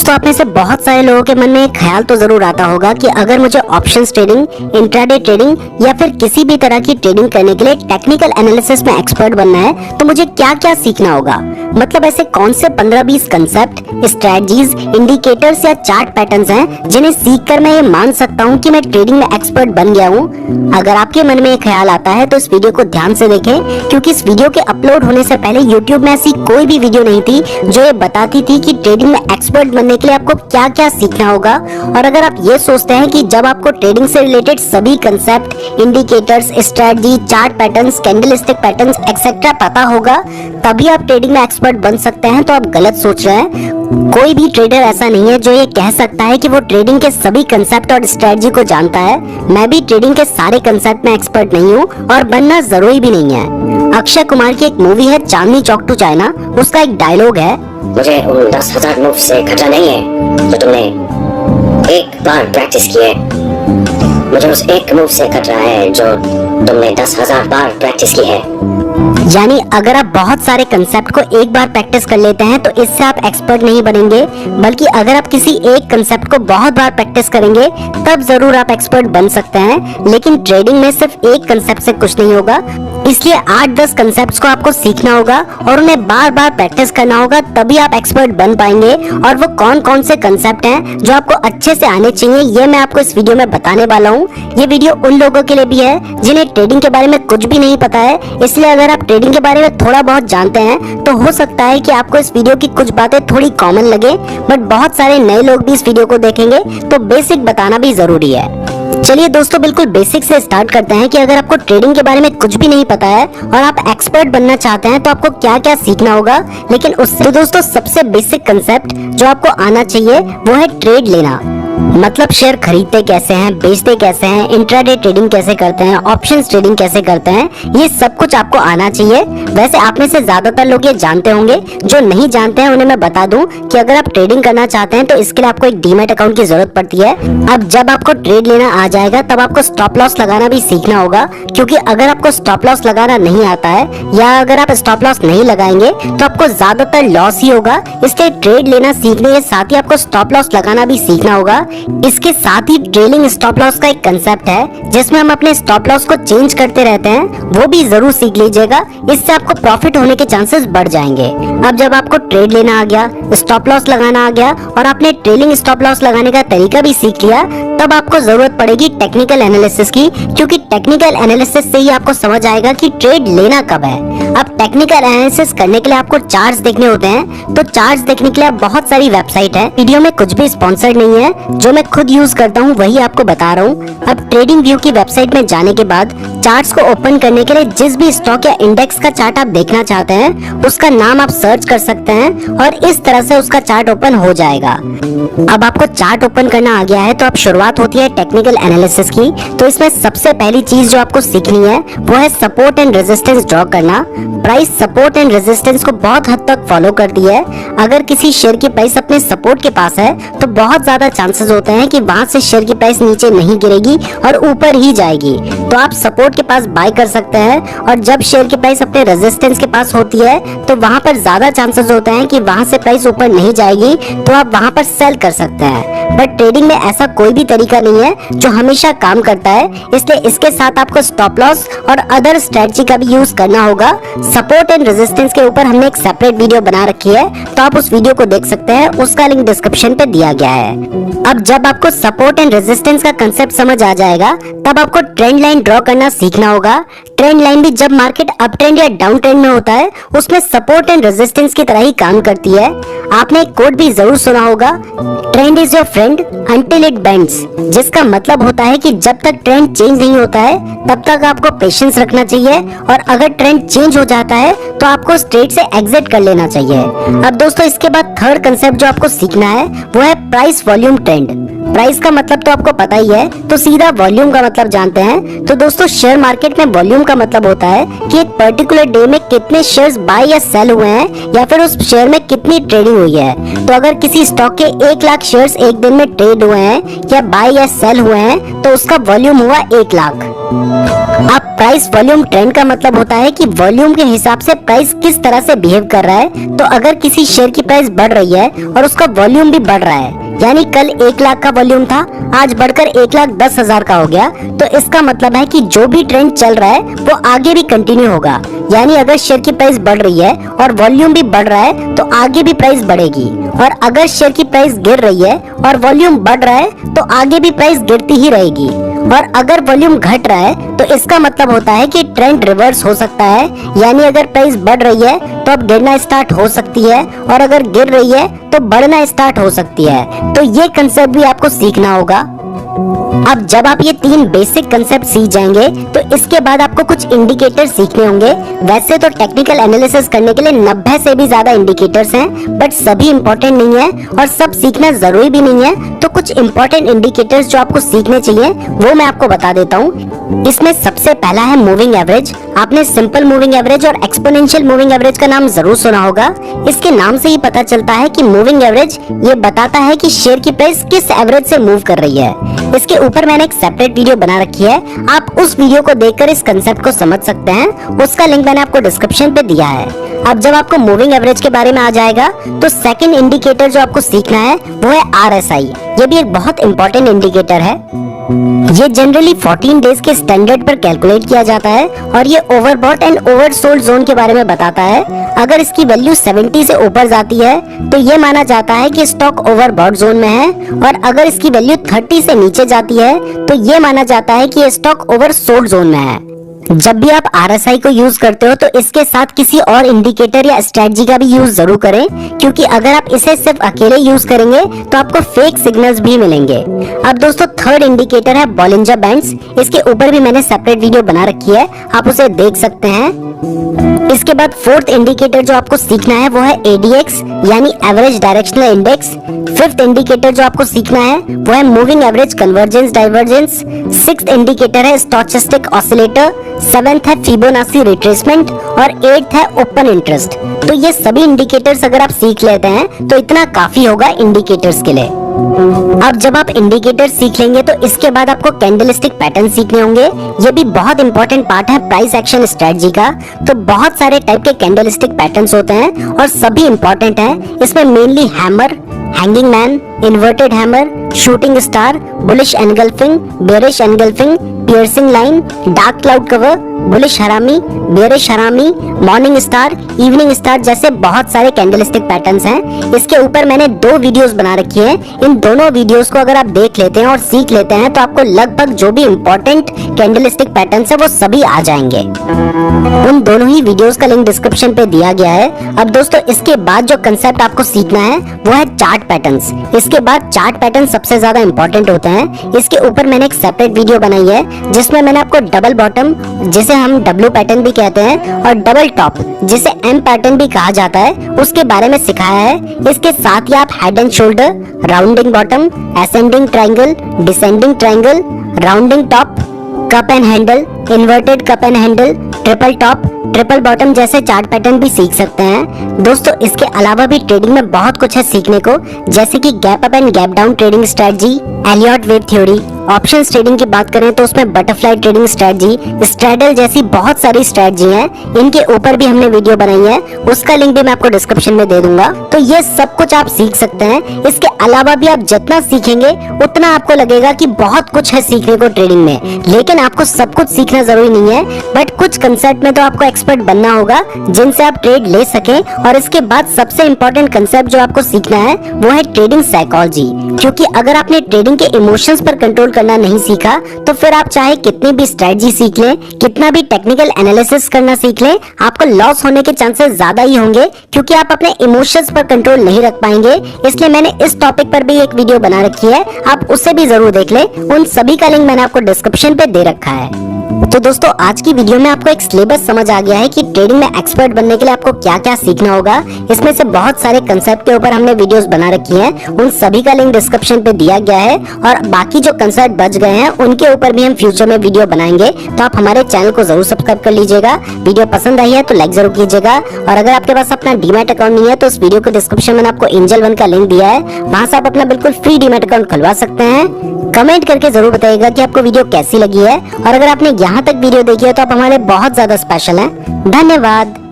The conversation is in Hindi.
दोस्तों, आप में से बहुत सारे लोगों के मन में एक ख्याल तो जरूर आता होगा कि अगर मुझे ऑप्शंस ट्रेडिंग, इंट्राडे ट्रेडिंग या फिर किसी भी तरह की ट्रेडिंग करने के लिए टेक्निकल एनालिसिस में एक्सपर्ट बनना है तो मुझे क्या क्या सीखना होगा। मतलब ऐसे कौन से 15-20 कंसेप्ट, स्ट्रेटजीज, इंडिकेटर्स या चार्ट पैटर्न्स हैं जिन्हें सीखकर मैं ये मान सकता हूँ कि मैं ट्रेडिंग में एक्सपर्ट बन गया हूँ। अगर आपके मन में ये ख्याल आता है तो इस वीडियो को ध्यान से देखें, क्योंकि इस वीडियो के अपलोड होने से पहले यूट्यूब में ऐसी कोई भी वीडियो नहीं थी जो ये बताती थी कि ट्रेडिंग में एक्सपर्ट बनने के लिए आपको क्या क्या सीखना होगा। और अगर आप ये सोचते हैं कि जब आपको ट्रेडिंग से रिलेटेड सभी concept, indicators, strategy, chart patterns, candlestick patterns etcetera पता होगा तभी आप ट्रेडिंग में एक्सपर्ट बन सकते हैं, तो आप गलत सोच रहे हैं। कोई भी ट्रेडर ऐसा नहीं है जो ये कह सकता है कि वो ट्रेडिंग के सभी कंसेप्ट और स्ट्रेटजी को जानता है। मैं भी ट्रेडिंग के सारे कंसेप्ट में एक्सपर्ट नहीं हूँ और बनना जरूरी भी नहीं है। अक्षय कुमार की एक मूवी है चांदनी चौक टू चाइना, उसका एक डायलॉग है, मुझे उन 10,000 मूव से खतरा नहीं है जो तुमने एक बार प्रैक्टिस की है, मुझे उस एक मूव से खतरा है जो तुमने 10,000 बार प्रैक्टिस की है। यानी अगर आप बहुत सारे कंसेप्ट को एक बार प्रैक्टिस कर लेते हैं तो इससे आप एक्सपर्ट नहीं बनेंगे, बल्कि अगर आप किसी एक कंसेप्ट को बहुत बार प्रैक्टिस करेंगे तब जरूर आप एक्सपर्ट बन सकते हैं। लेकिन ट्रेडिंग में सिर्फ एक कंसेप्ट से कुछ नहीं होगा, इसलिए 8-10 कंसेप्ट्स को आपको सीखना होगा और उन्हें बार बार प्रैक्टिस करना होगा, तभी आप एक्सपर्ट बन पाएंगे। और वो कौन कौन से कंसेप्ट हैं जो आपको अच्छे से आने चाहिए ये मैं आपको इस वीडियो में बताने वाला हूँ। ये वीडियो उन लोगों के लिए भी है जिन्हें ट्रेडिंग के बारे में कुछ भी नहीं पता है, इसलिए अगर आप ट्रेडिंग के बारे में थोड़ा बहुत जानते हैं तो हो सकता है कि आपको इस वीडियो की कुछ बातें थोड़ी कॉमन लगे, बट बहुत सारे नए लोग भी इस वीडियो को देखेंगे तो बेसिक बताना भी जरूरी है। चलिए दोस्तों, बिल्कुल बेसिक से स्टार्ट करते हैं कि अगर आपको ट्रेडिंग के बारे में कुछ भी नहीं पता है और आप एक्सपर्ट बनना चाहते हैं तो आपको क्या क्या सीखना होगा। लेकिन उससे तो दोस्तों सबसे बेसिक कंसेप्ट जो आपको आना चाहिए वो है ट्रेड लेना। मतलब शेयर खरीदते कैसे हैं, बेचते कैसे हैं, इंट्राडे ट्रेडिंग कैसे करते हैं, ऑप्शंस ट्रेडिंग कैसे करते हैं, ये सब कुछ आपको आना चाहिए। वैसे आप में से ज्यादातर लोग ये जानते होंगे, जो नहीं जानते हैं उन्हें मैं बता दूं कि अगर आप ट्रेडिंग करना चाहते हैं तो इसके लिए आपको एक डीमैट अकाउंट की जरूरत पड़ती है। अब जब आपको ट्रेड लेना आ जाएगा तब आपको स्टॉप लॉस लगाना भी सीखना होगा, क्योंकि अगर आपको स्टॉप लॉस लगाना नहीं आता है या अगर आप स्टॉप लॉस नहीं लगाएंगे तो आपको ज्यादातर लॉस ही होगा। इसलिए ट्रेड लेना सीखने के साथ ही आपको स्टॉप लॉस लगाना भी सीखना होगा। इसके साथ ही ट्रेलिंग स्टॉप लॉस का एक कंसेप्ट है जिसमें हम अपने स्टॉप लॉस को चेंज करते रहते हैं, वो भी जरूर सीख लीजिएगा, इससे आपको प्रॉफिट होने के चांसेस बढ़ जाएंगे। अब जब आपको ट्रेड लेना आ गया, स्टॉप लॉस लगाना आ गया और आपने ट्रेलिंग स्टॉप लॉस लगाने का तरीका भी सीख लिया, तब आपको जरूरत पड़ेगी टेक्निकल एनालिसिस की, क्योंकि टेक्निकल एनालिसिस से ही आपको समझ आएगा कि ट्रेड लेना कब है। अब टेक्निकल एनालिसिस करने के लिए आपको चार्ट्स देखने होते हैं, तो चार्ट्स देखने के लिए बहुत सारी वेबसाइट है। वीडियो में कुछ भी स्पॉन्सर्ड नहीं है, जो मैं खुद यूज करता हूँ वही आपको बता रहा हूँ। अब ट्रेडिंग व्यू की वेबसाइट में जाने के बाद चार्ट्स को ओपन करने के लिए जिस भी स्टॉक या इंडेक्स का चार्ट आप देखना चाहते हैं उसका नाम आप सर्च कर सकते हैं और इस तरह से उसका चार्ट ओपन हो जाएगा। अब आपको चार्ट ओपन करना आ गया है तो अब शुरुआत होती है टेक्निकल एनालिसिस की। तो इसमें सबसे पहली चीज जो आपको सीखनी है वो है सपोर्ट एंड रेजिस्टेंस ड्रॉ करना। प्राइस सपोर्ट एंड रेजिस्टेंस को बहुत हद तक फॉलो करती है। अगर किसी शेयर की प्राइस अपने सपोर्ट के पास है तो बहुत ज्यादा चांसेस होते हैं कि वहां से शेयर की प्राइस नीचे नहीं गिरेगी और ऊपर ही जाएगी, तो आप सपोर्ट के पास बाय कर सकते हैं। और जब शेयर की प्राइस अपने रेजिस्टेंस के पास होती है तो वहां पर ज्यादा चांसेस होते हैं कि वहां से प्राइस ऊपर नहीं जाएगी, तो आप वहां पर सेल कर सकते हैं। बट ट्रेडिंग में ऐसा कोई भी तरीका नहीं है जो हमेशा काम करता है, इसलिए इसके साथ आपको स्टॉप लॉस और अदर स्ट्रेटजी का भी यूज करना होगा। सपोर्ट एंड रेजिस्टेंस के ऊपर हमने एक सेपरेट वीडियो बना रखी है, तो आप उस वीडियो को देख सकते हैं, उसका लिंक डिस्क्रिप्शन पे दिया गया है। अब जब आपको सपोर्ट एंड रेजिस्टेंस का कंसेप्ट समझ आ जाएगा तब आपको ट्रेंड लाइन ड्रॉ करना सीखना होगा। ट्रेंड लाइन भी जब मार्केट अप ट्रेंड या डाउन ट्रेंड में होता है उसमें सपोर्ट एंड रेजिस्टेंस की तरह ही काम करती है। आपने एक कोट भी जरूर सुना होगा, trend is your friend until it bends, जिसका मतलब होता है कि जब तक ट्रेंड चेंज नहीं होता है तब तक आपको पेशेंस रखना चाहिए, और अगर ट्रेंड चेंज हो जाता है तो आपको स्ट्रेट से एग्जिट कर लेना चाहिए। अब दोस्तों इसके बाद थर्ड कंसेप्ट जो आपको सीखना है वो है प्राइस वॉल्यूम ट्रेंड। प्राइस का मतलब तो आपको पता ही है, तो सीधा वॉल्यूम का मतलब जानते हैं। तो दोस्तों शेयर मार्केट में वॉल्यूम का मतलब होता है कि एक पर्टिकुलर डे में कितने शेयर्स बाय या सेल हुए हैं या फिर उस शेयर में कितनी ट्रेडिंग हुई है। तो अगर किसी स्टॉक के 1 लाख शेयर्स एक दिन में ट्रेड हुए हैं या बाय या सेल हुए हैं तो उसका वॉल्यूम हुआ 1 लाख। अब प्राइस वॉल्यूम ट्रेंड का मतलब होता है कि वॉल्यूम के हिसाब से प्राइस किस तरह से बिहेव कर रहा है। तो अगर किसी शेयर की प्राइस बढ़ रही है और उसका वॉल्यूम भी बढ़ रहा है, यानी कल 1 लाख का वॉल्यूम था, आज बढ़कर 1,10,000 का हो गया, तो इसका मतलब है कि जो भी ट्रेंड चल रहा है वो आगे भी कंटिन्यू होगा। यानी अगर शेयर की प्राइस बढ़ रही है और वॉल्यूम भी बढ़ रहा है तो आगे भी प्राइस बढ़ेगी, और अगर शेयर की प्राइस गिर रही है और वॉल्यूम बढ़ रहा है तो आगे भी प्राइस गिरती ही रहेगी। और अगर वॉल्यूम घट रहा है तो इसका मतलब होता है कि ट्रेंड रिवर्स हो सकता है। यानी अगर प्राइस बढ़ रही है तो अब गिरना स्टार्ट हो सकती है, और अगर गिर रही है तो बढ़ना स्टार्ट हो सकती है। तो ये कंसेप्ट भी आपको सीखना होगा। अब जब आप ये 3 बेसिक कंसेप्ट सीख जाएंगे तो इसके बाद आपको कुछ इंडिकेटर सीखने होंगे। वैसे तो टेक्निकल एनालिसिस करने के लिए 90 से भी ज्यादा इंडिकेटर्स हैं, बट सभी इंपॉर्टेंट नहीं है और सब सीखना जरूरी भी नहीं है। तो कुछ इंपॉर्टेंट इंडिकेटर्स जो आपको सीखने चाहिए वो मैं आपको बता देता हूँ। इसमें सबसे पहला है मूविंग एवरेज। आपने सिंपल मूविंग एवरेज और एक्सपोनेंशियल मूविंग एवरेज का नाम जरूर सुना होगा। इसके नाम से ही पता चलता है कि मूविंग एवरेज ये बताता है कि शेयर की प्राइस किस एवरेज से मूव कर रही है। इसके ऊपर मैंने एक सेपरेट वीडियो बना रखी है, आप उस वीडियो को देखकर इस कंसेप्ट को समझ सकते हैं। उसका लिंक मैंने आपको डिस्क्रिप्शन पे दिया है। अब जब आपको मूविंग एवरेज के बारे में आ जाएगा तो सेकंड इंडिकेटर जो आपको सीखना है वो है RSI। ये भी एक बहुत इंपॉर्टेंट इंडिकेटर है। ये जनरली 14 डेज के स्टैंडर्ड पर कैलकुलेट किया जाता है और ये ओवरबॉट एंड ओवरसोल्ड जोन के बारे में बताता है। अगर इसकी वैल्यू 70 से ऊपर जाती है तो ये माना जाता है कि स्टॉक ओवरबॉट जोन में है, और अगर इसकी वैल्यू 30 से नीचे जाती है तो ये माना जाता है कि ये स्टॉक ओवरसोल्ड जोन में है। जब भी आप RSI को यूज करते हो तो इसके साथ किसी और इंडिकेटर या स्ट्रेटजी का भी यूज जरूर करें, क्योंकि अगर आप इसे सिर्फ अकेले यूज करेंगे तो आपको फेक सिग्नल्स भी मिलेंगे। अब दोस्तों थर्ड इंडिकेटर है बॉलिंजर बैंड्स। इसके ऊपर भी मैंने सेपरेट वीडियो बना रखी है, आप उसे देख सकते हैं। इसके बाद फोर्थ इंडिकेटर जो आपको सीखना है वो है ADX यानी average directional index. Fifth indicator जो आपको सीखना है वो है moving average convergence divergence. Sixth indicator है स्टोचस्टिक ऑसिलेटर। सेवेंथ है फिबोनाची रिट्रेसमेंट और 8th है ओपन इंटरेस्ट। तो ये सभी इंडिकेटर्स अगर आप सीख लेते हैं तो इतना काफी होगा इंडिकेटर्स के लिए। अब जब आप इंडिकेटर सीख लेंगे तो इसके बाद आपको कैंडलस्टिक पैटर्न सीखने होंगे। ये भी बहुत इंपॉर्टेंट पार्ट है प्राइस एक्शन स्ट्रेटजी का। तो बहुत सारे टाइप के कैंडलस्टिक पैटर्न्स होते हैं और सभी इंपॉर्टेंट हैं। इसमें mainly hammer, hanging man, inverted hammer, shooting star, bullish engulfing, bearish engulfing, piercing line, dark cloud cover, bullish हरामी, बेरिश हरामी, मॉर्निंग स्टार, इवनिंग स्टार जैसे बहुत सारे कैंडलस्टिक पैटर्न्स हैं। इसके ऊपर मैंने 2 वीडियोस बना रखी हैं। इन दोनों वीडियोस को अगर आप देख लेते हैं और सीख लेते हैं तो आपको लगभग जो भी इंपॉर्टेंट कैंडलस्टिक पैटर्न्स है वो सभी आ जाएंगे। उन दोनों ही वीडियोस का लिंक डिस्क्रिप्शन पे दिया गया है। अब दोस्तों इसके बाद जो कंसेप्ट आपको सीखना है वो है चार्ट पैटर्न्स। इसके बाद चार्ट पैटर्न सबसे ज्यादा इंपॉर्टेंट होते हैं। इसके ऊपर मैंने एक सेपरेट वीडियो बनाई है जिसमें मैंने आपको डबल बॉटम जिसे हम W पैटर्न भी कहते हैं और डबल टॉप जिसे M पैटर्न भी कहा जाता है उसके बारे में सिखाया है। इसके साथ ही आप head and shoulder, rounding bottom, ascending triangle, descending triangle, rounding top, cup and handle, inverted cup and handle, triple top, triple bottom जैसे चार्ट पैटर्न भी सीख सकते हैं। दोस्तों इसके अलावा भी ट्रेडिंग में बहुत कुछ है सीखने को, जैसे कि gap up and gap down trading strategy, Elliott wave theory. Options trading की बात करें तो उसमें बटरफ्लाई ट्रेडिंग स्ट्रेटजी, स्ट्रैडल जैसी बहुत सारी स्ट्रेटजी हैं। इनके ऊपर भी हमने वीडियो बनाई है, उसका लिंक भी मैं आपको डिस्क्रिप्शन में दे दूंगा। तो ये सब कुछ आप सीख सकते हैं। इसके अलावा भी आप जितना सीखेंगे उतना आपको लगेगा कि बहुत कुछ है सीखने को ट्रेडिंग में, लेकिन आपको सब कुछ सीखना जरूरी नहीं है। बट कुछ कंसेप्ट में तो आपको एक्सपर्ट बनना होगा जिनसे आप ट्रेड ले सकें। और इसके बाद सबसे इंपॉर्टेंट कंसेप्ट जो आपको सीखना है वो है ट्रेडिंग साइकोलॉजी, क्योंकि अगर आपने ट्रेडिंग के इमोशंस पर कंट्रोल करना नहीं सीखा तो फिर आप चाहे कितनी भी स्ट्रेटजी सीख लें, कितना भी टेक्निकल एनालिसिस करना सीख लें, आपको लॉस होने के चांसेस ज्यादा ही होंगे, क्योंकि आप अपने इमोशंस पर कंट्रोल नहीं रख पाएंगे। इसलिए मैंने इस टॉपिक पर भी एक वीडियो बना रखी है, आप उसे भी जरूर देख लें। उन सभी का लिंक मैंने आपको डिस्क्रिप्शन पे दे रखा है। तो दोस्तों आज की वीडियो में आपको एक सिलेबस समझ आ गया है कि ट्रेडिंग में एक्सपर्ट बनने के लिए आपको क्या क्या सीखना होगा। इसमें से बहुत सारे कंसेप्ट के ऊपर हमने वीडियोस बना रखी हैं, उन सभी का लिंक डिस्क्रिप्शन पे दिया गया है। और बाकी जो कंसेप्ट बच गए हैं उनके ऊपर भी हम फ्यूचर में वीडियो बनाएंगे, तो आप हमारे चैनल को जरूर सब्सक्राइब कर लीजिएगा। वीडियो पसंद आई है तो लाइक जरूर कीजिएगा। और अगर आपके पास अपना डीमैट अकाउंट नहीं है तो इस वीडियो को डिस्क्रिप्शन में आपको एंजल वन का लिंक दिया है, वहां से आप अपना बिल्कुल फ्री डीमैट अकाउंट खुलवा सकते हैं। कमेंट करके जरूर बताइएगा कि आपको वीडियो कैसी लगी है। और अगर आपने यहाँ तक वीडियो देखी है तो आप हमारे बहुत ज्यादा स्पेशल हैं। धन्यवाद।